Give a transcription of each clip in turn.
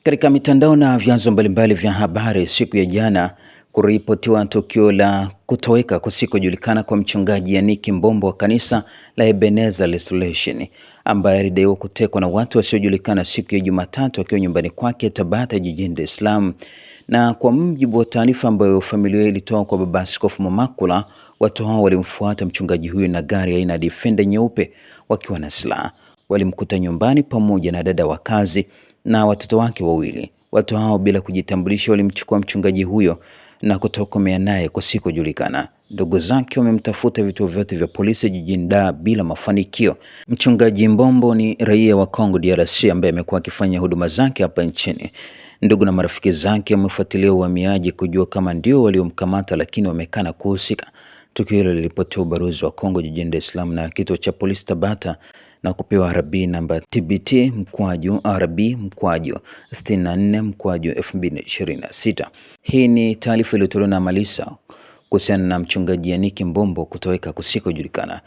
Katika mitandao na vyanzo mbalimbali vya habari siku ya jana, kuripotiwa tukio la kutoweka kusikojulikana kwa mchungaji Yannick Mbombo wa kanisa la Ebenezer Restoration ambaye alidaiwa kutekwa na watu wasiojulikana siku ya Jumatatu akiwa nyumbani kwake Tabata jijini Dar es Salaam. Na kwa mujibu wa taarifa ambayo familia ilitoa kwa Baba Askofu Mamakula, watu hao walimfuata mchungaji huyu na gari aina ya Defender nyeupe wakiwa na silaha. Walimkuta nyumbani pamoja na dada wa kazi na watoto wake wawili. Watu hao bila kujitambulisha walimchukua mchungaji huyo na kutokomea naye kusikojulikana. Ndugu zake wamemtafuta vituo vyote vya polisi jijini Dar bila mafanikio. Mchungaji Mbombo ni raia wa Congo DRC ambaye amekuwa akifanya huduma zake hapa nchini. Ndugu na marafiki zake wamefuatilia uhamiaji kujua kama ndio waliomkamata, lakini wamekana kuhusika. Tukio hilo lilipotea ubalozi wa Kongo jijini Dar es Salaam na kituo cha polisi Tabata na kupewa RB namba TBT RB 64 2026. Hii ni taarifa iliyotolewa na Malisa kuhusiana na mchungaji Yannick Mbombo kutoweka kusikojulikana.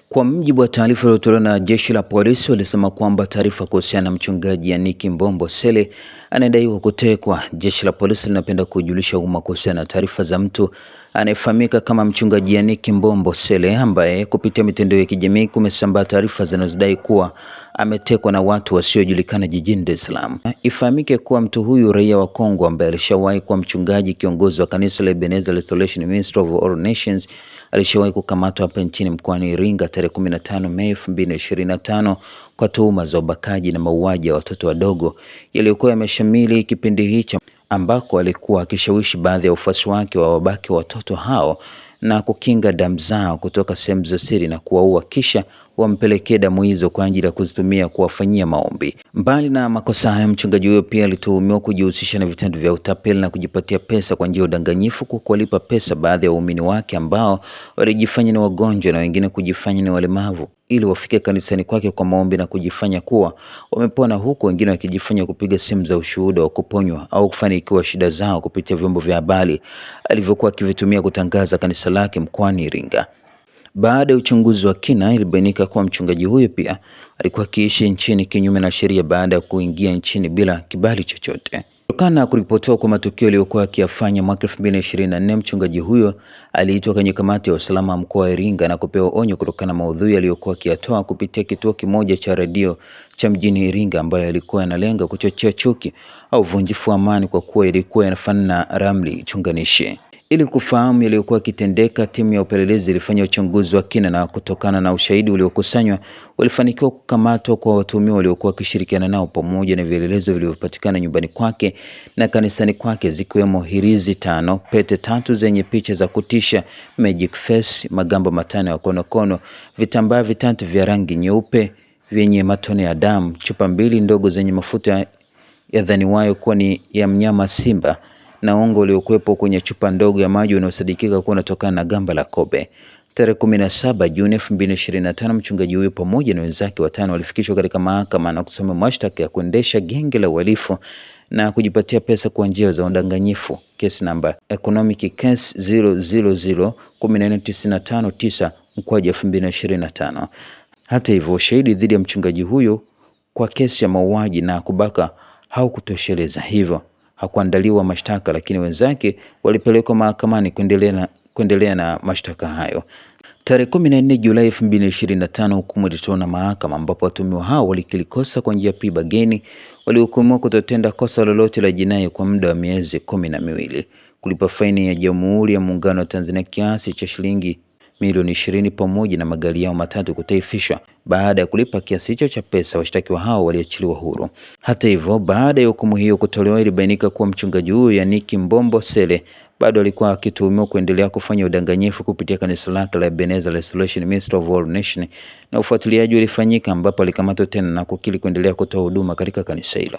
Kwa mujibu wa taarifa iliyotolewa na jeshi la polisi, walisema kwamba taarifa kuhusiana na mchungaji Yannick Mbombo Sele anadaiwa kutekwa. Jeshi la polisi linapenda kujulisha umma kuhusiana na taarifa za mtu anayefahamika kama mchungaji Yannick Mbombo Sele ambaye kupitia mitandao ya kijamii kumesambaa taarifa zinazodai kuwa ametekwa na watu wasiojulikana jijini Dar es Salaam. Ifahamike kuwa mtu huyu raia wa Kongo ambaye alishawahi kuwa mchungaji kiongozi wa kanisa la Ebenezer Restoration Ministry of All Nations alishawahi kukamatwa hapa nchini mkoani Iringa tarehe 15 Mei 2025 kwa tuhuma za ubakaji na mauaji ya watoto wadogo yaliyokuwa yameshamili kipindi hicho, ambako alikuwa akishawishi baadhi ya wafuasi wake wa wabaki watoto hao na kukinga damu zao kutoka sehemu za siri na kuwaua kisha wampelekee damu hizo kwa ajili ya kuzitumia kuwafanyia maombi. Mbali na makosa haya, mchungaji huyo pia alituhumiwa kujihusisha na vitendo vya utapeli na kujipatia pesa kwa njia ya udanganyifu kwa kuwalipa pesa baadhi ya waumini wake ambao walijifanya ni wagonjwa na wengine kujifanya ni walemavu ili wafike kanisani kwake kwa maombi na kujifanya kuwa wamepona, huku wengine wakijifanya kupiga simu za ushuhuda wa kuponywa au kufanikiwa shida zao kupitia vyombo vya habari alivyokuwa akivitumia kutangaza kanisa lake mkoani Iringa. Baada ya uchunguzi wa kina, ilibainika kuwa mchungaji huyo pia alikuwa akiishi nchini kinyume na sheria baada ya kuingia nchini bila kibali chochote. Kutokana na kuripotiwa kwa matukio aliyokuwa akiyafanya mwaka 2024, mchungaji huyo aliitwa kwenye kamati ya usalama mkoa wa Iringa na kupewa onyo kutokana na maudhui aliyokuwa akiyatoa kupitia kituo kimoja cha redio cha mjini Iringa ambayo yalikuwa yanalenga kuchochea chuki au uvunjifu wa amani kwa kuwa ilikuwa inafanana na ramli chunganishi. Ili kufahamu yaliyokuwa kitendeka, timu ya upelelezi ilifanya uchunguzi wa kina na kutokana na ushahidi uliokusanywa walifanikiwa kukamatwa kwa watuhumiwa waliokuwa wakishirikiana nao pamoja na vielelezo vilivyopatikana nyumbani kwake na kanisani kwake, zikiwemo hirizi 5, pete 3 zenye picha za kutisha, magic face, magamba 5 ya konokono, vitambaa 3 vya rangi nyeupe vyenye matone ya damu, chupa 2 ndogo zenye mafuta ya dhaniwayo kuwa ni ya mnyama simba na unga uliokuwepo kwenye chupa ndogo ya maji unaosadikika kuwa unatokana na gamba la kobe. Tarehe 17 Juni 2025, mchungaji huyo pamoja na wenzake 5 walifikishwa katika mahakama na kusomewa mashtaka ya kuendesha genge la uhalifu na kujipatia pesa kwa njia za udanganyifu, kesi namba economic case 000-19959/2025. Hata hivyo, ushahidi dhidi ya mchungaji huyo kwa kesi ya mauaji na kubaka haukutosheleza, hivyo hakuandaliwa mashtaka, lakini wenzake walipelekwa mahakamani kuendelea na mashtaka hayo. Tarehe 14 Julai 2025, hukumu ilitolewa na mahakama ambapo watuhumiwa hao walikiri kosa kwa njia piba geni. Walihukumiwa kutotenda kosa lolote la jinai kwa muda wa miezi 12, kulipa faini ya Jamhuri ya Muungano wa Tanzania kiasi cha shilingi milioni 20 pamoja na magari yao 3 kutaifishwa. Baada ya kulipa kiasi hicho cha pesa, washtakiwa hao waliachiliwa huru. Hata hivyo, baada ya hukumu hiyo kutolewa, ilibainika kuwa mchungaji huyo Yannick Mbombo Sele bado alikuwa akituhumiwa kuendelea kufanya udanganyifu kupitia kanisa lake la Ebenezer Restoration Ministry of All Nations, na ufuatiliaji ulifanyika ambapo alikamatwa tena na kukiri kuendelea kutoa huduma katika kanisa hilo.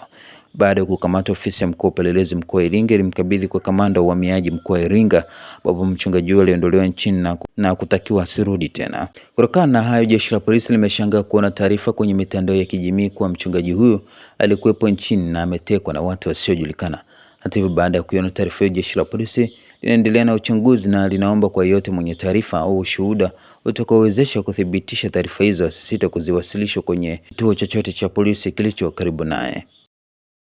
Baada ya kukamatwa, ofisi ya mkuu wa upelelezi mkoa wa Iringa ilimkabidhi kwa kamanda wa uhamiaji mkoa wa Iringa, ambapo mchungaji huyo aliondolewa nchini na kutakiwa asirudi tena. Kutokana na hayo, jeshi la polisi limeshangaa kuona taarifa kwenye mitandao ya kijamii kuwa mchungaji huyo alikuwepo nchini na ametekwa na watu wasiojulikana. Hata hivyo, baada ya kuiona taarifa hiyo, jeshi la polisi linaendelea na uchunguzi na linaomba kwa yeyote mwenye taarifa au ushuhuda utakaowezesha kuthibitisha taarifa hizo asisite kuziwasilisha kwenye kituo chochote cha polisi kilicho karibu naye.